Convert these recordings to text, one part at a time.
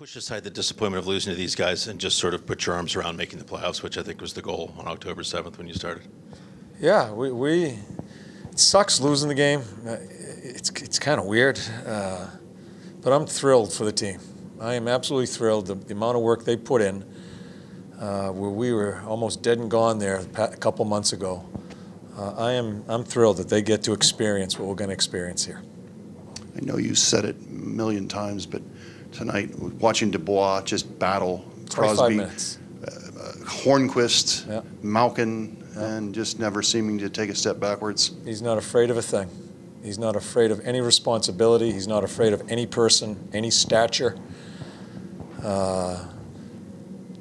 Push aside the disappointment of losing to these guys and just sort of put your arms around making the playoffs, which I think was the goal on October 7th when you started. Yeah, it sucks losing the game. It's kind of weird, but I'm thrilled for the team. I am absolutely thrilled. The amount of work they put in, where we were almost dead and gone there a couple months ago. I'm thrilled that they get to experience what we're going to experience here. I know you said it a million times, but tonight, watching Dubois just battle Crosby, 25 minutes. Hornquist, Yeah. Malkin, Yeah. and just never seeming to take a step backwards. He's not afraid of a thing. He's not afraid of any responsibility. He's not afraid of any person, any stature.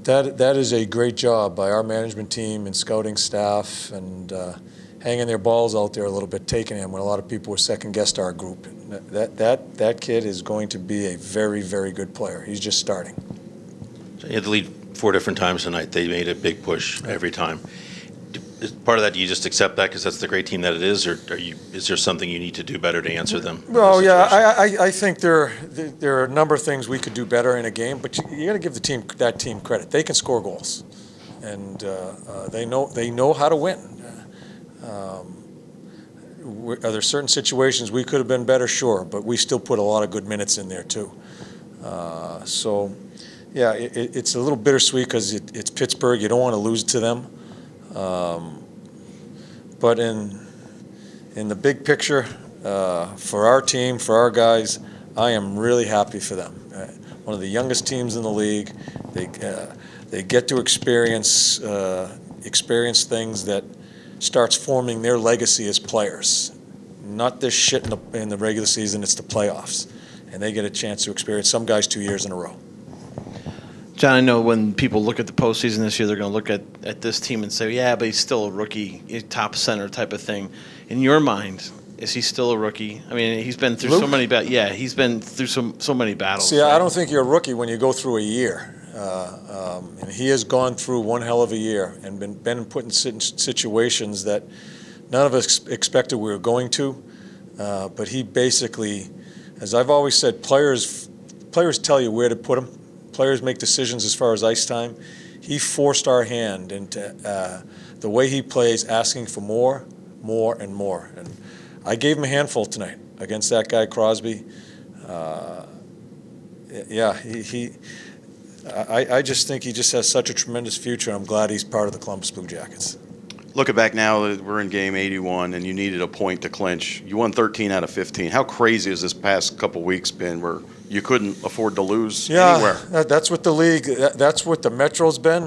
That is a great job by our management team and scouting staff and hanging their balls out there a little bit, taking him when a lot of people were second-guessed our group. That kid is going to be a very, very good player. He's just starting. You had to lead 4 different times tonight. They made a big push every time. Is part of that, do you just accept that because that's the great team that it is, or is there something you need to do better to answer them? Well, yeah, I think there are a number of things we could do better in a game, but you got to give that team credit. They can score goals, and they know how to win. Are there certain situations we could have been better? Sure, but we still put a lot of good minutes in there too. So, yeah, it's a little bittersweet because it's Pittsburgh. You don't want to lose to them. But in the big picture, for our team, for our guys, I am really happy for them. One of the youngest teams in the league. They get to experience things that starts forming their legacy as players. Not this shit in the regular season, it's the playoffs. And they get a chance to experience some guys 2 years in a row. John, I know when people look at the postseason this year, they're going to look at this team and say, yeah, but he's still a rookie, top center type of thing. In your mind, is he still a rookie? I mean, he's been through so many battles. Yeah, he's been through so many battles. See, I don't think you're a rookie when you go through a year. And he has gone through one hell of a year and been put in situations that none of us expected we were going to. But he basically, as I've always said, players tell you where to put him. Players make decisions as far as ice time. He forced our hand into the way he plays, asking for more, and more. And I gave him a handful tonight against that guy Crosby. Yeah, I just think he just has such a tremendous future. I'm glad he's part of the Columbus Blue Jackets. Looking back now, we're in game 81, and you needed a point to clinch. You won 13 out of 15. How crazy has this past couple weeks been where you couldn't afford to lose anywhere? Yeah, that's what the league, that's what the Metro's been.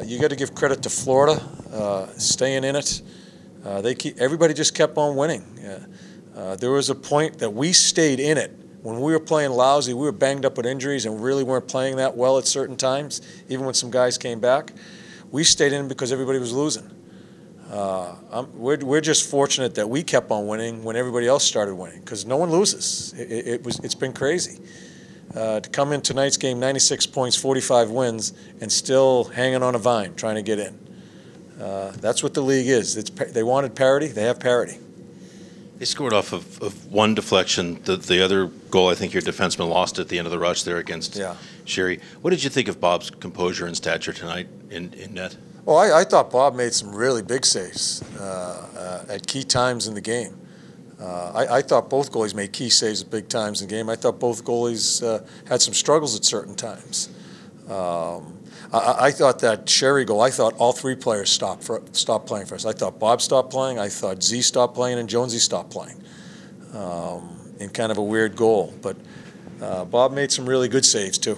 You got to give credit to Florida, staying in it. Everybody just kept on winning. There was a point that we stayed in it. When we were playing lousy, we were banged up with injuries and really weren't playing that well at certain times, even when some guys came back. We stayed in because everybody was losing. We're just fortunate that we kept on winning when everybody else started winning, because no one loses. It's been crazy. To come in tonight's game, 96 points, 45 wins, and still hanging on a vine, trying to get in. That's what the league is. They wanted parity. They have parity. They scored off of one deflection. The other goal, I think your defenseman lost at the end of the rush there against Sherry. What did you think of Bob's composure and stature tonight in net? Well, I thought Bob made some really big saves at key times in the game. I thought both goalies made key saves at big times in the game. I thought both goalies had some struggles at certain times. I thought that Sherry goal, I thought all 3 players stopped playing for us. I thought Bob stopped playing. I thought Z stopped playing and Jonesy stopped playing in kind of a weird goal. But Bob made some really good saves too.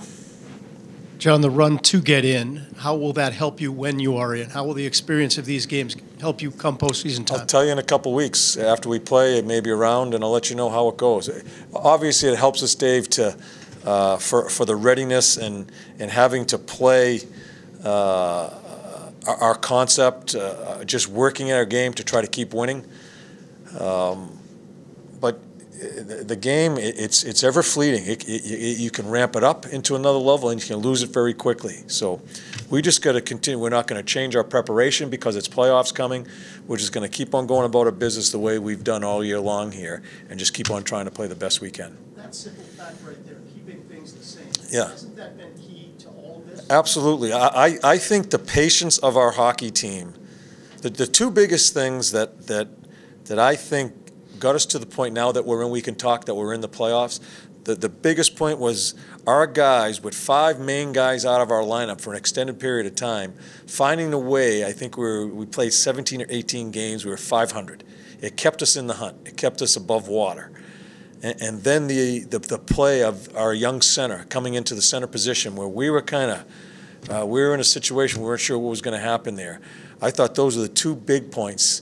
John, the run to get in, how will that help you when you are in? How will the experience of these games help you come postseason time? I'll tell you in a couple weeks after we play, maybe a round, and I'll let you know how it goes. Obviously, it helps us, Dave, to for the readiness and having to play our concept, just working at our game to try to keep winning. But the game, it's ever fleeting. You can ramp it up into another level and you can lose it very quickly. So we just got to continue. We're not going to change our preparation because it's playoffs coming. We're just going to keep on going about our business the way we've done all year long here and just keep on trying to play the best we can. That simple fact right there. keeping things the same. Yeah. Hasn't that been key to all of this? Absolutely. I think the patience of our hockey team, the two biggest things that I think got us to the point now that we can talk that we're in the playoffs. The biggest point was our guys, with 5 main guys out of our lineup for an extended period of time, finding a way. I think we played 17 or 18 games. We were .500. It kept us in the hunt. It kept us above water. And then the play of our young center coming into the center position, where we were we were in a situation we weren't sure what was going to happen there. I thought those are the two big points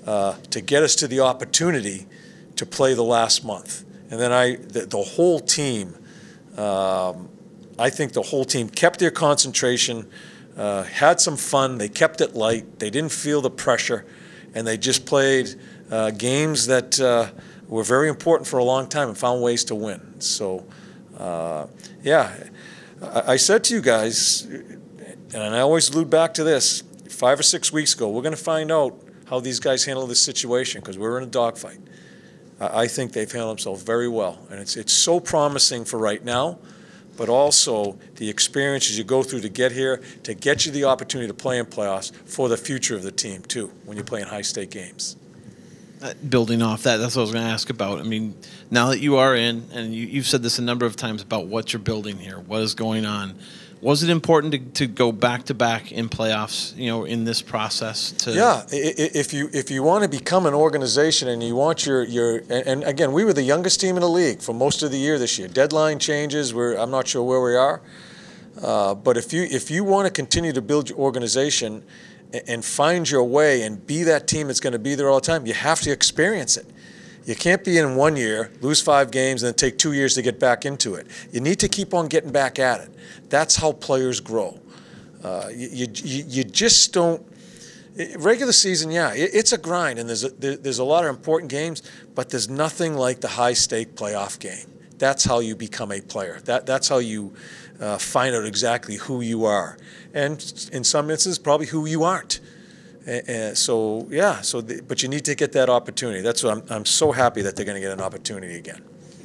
to get us to the opportunity to play the last month. And then the whole team, I think the whole team kept their concentration, had some fun. They kept it light. They didn't feel the pressure, and they just played games that were very important for a long time and found ways to win. So, yeah, I said to you guys, and I always allude back to this, 5 or 6 weeks ago, we're going to find out how these guys handle this situation, because we're in a dogfight. I think they've handled themselves very well, and it's so promising for right now, but also the experiences you go through to get here, to get you the opportunity to play in playoffs for the future of the team, too, when you're playing high-stake games. Building off that, that's what I was going to ask about. I mean, now that you are in, and you've said this a number of times about what you're building here, what is going on, was it important to go back-to-back in playoffs, in this process? Yeah, if you want to become an organization and you want and again, we were the youngest team in the league for most of the year this year. Deadline changes, I'm not sure where we are, but if you want to continue to build your organization and find your way and be that team that's going to be there all the time, you have to experience it. You can't be in 1 year, lose 5 games, and then take 2 years to get back into it. You need to keep on getting back at it. That's how players grow. You just don't. Regular season, yeah, it's a grind, and there's a lot of important games, but there's nothing like the high-stake playoff game. That's how you become a player. That's how you find out exactly who you are, and in some instances, probably who you aren't. But you need to get that opportunity. That's what I'm so happy that they're going to get an opportunity again.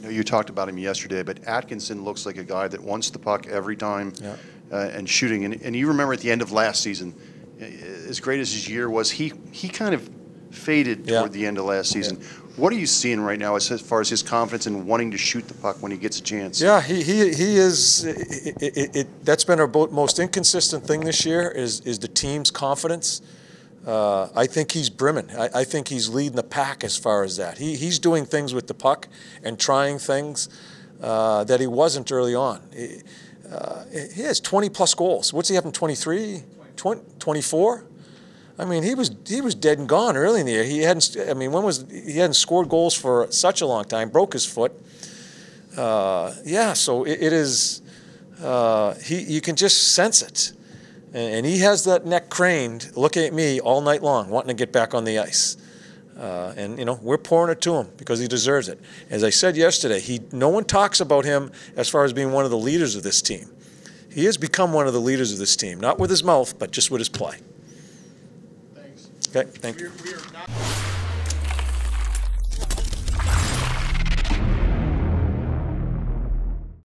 You talked about him yesterday, but Atkinson looks like a guy that wants the puck every time and shooting. And you remember at the end of last season, as great as his year was, he kind of faded toward the end of last season. Yeah. What are you seeing right now as far as his confidence in wanting to shoot the puck when he gets a chance? Yeah, he is. That's been our most inconsistent thing this year is the team's confidence. I think he's brimming. I think he's leading the pack as far as that. He's doing things with the puck and trying things that he wasn't early on. He has 20-plus goals. What's he having, 23? 24? I mean, he was dead and gone early in the year. He hadn't scored goals for such a long time. Broke his foot. So it is. You can just sense it. And he has that neck craned, looking at me all night long, wanting to get back on the ice. We're pouring it to him because he deserves it. As I said yesterday, no one talks about him as far as being one of the leaders of this team. He has become one of the leaders of this team, not with his mouth, but just with his play. Thanks. Okay, thank you.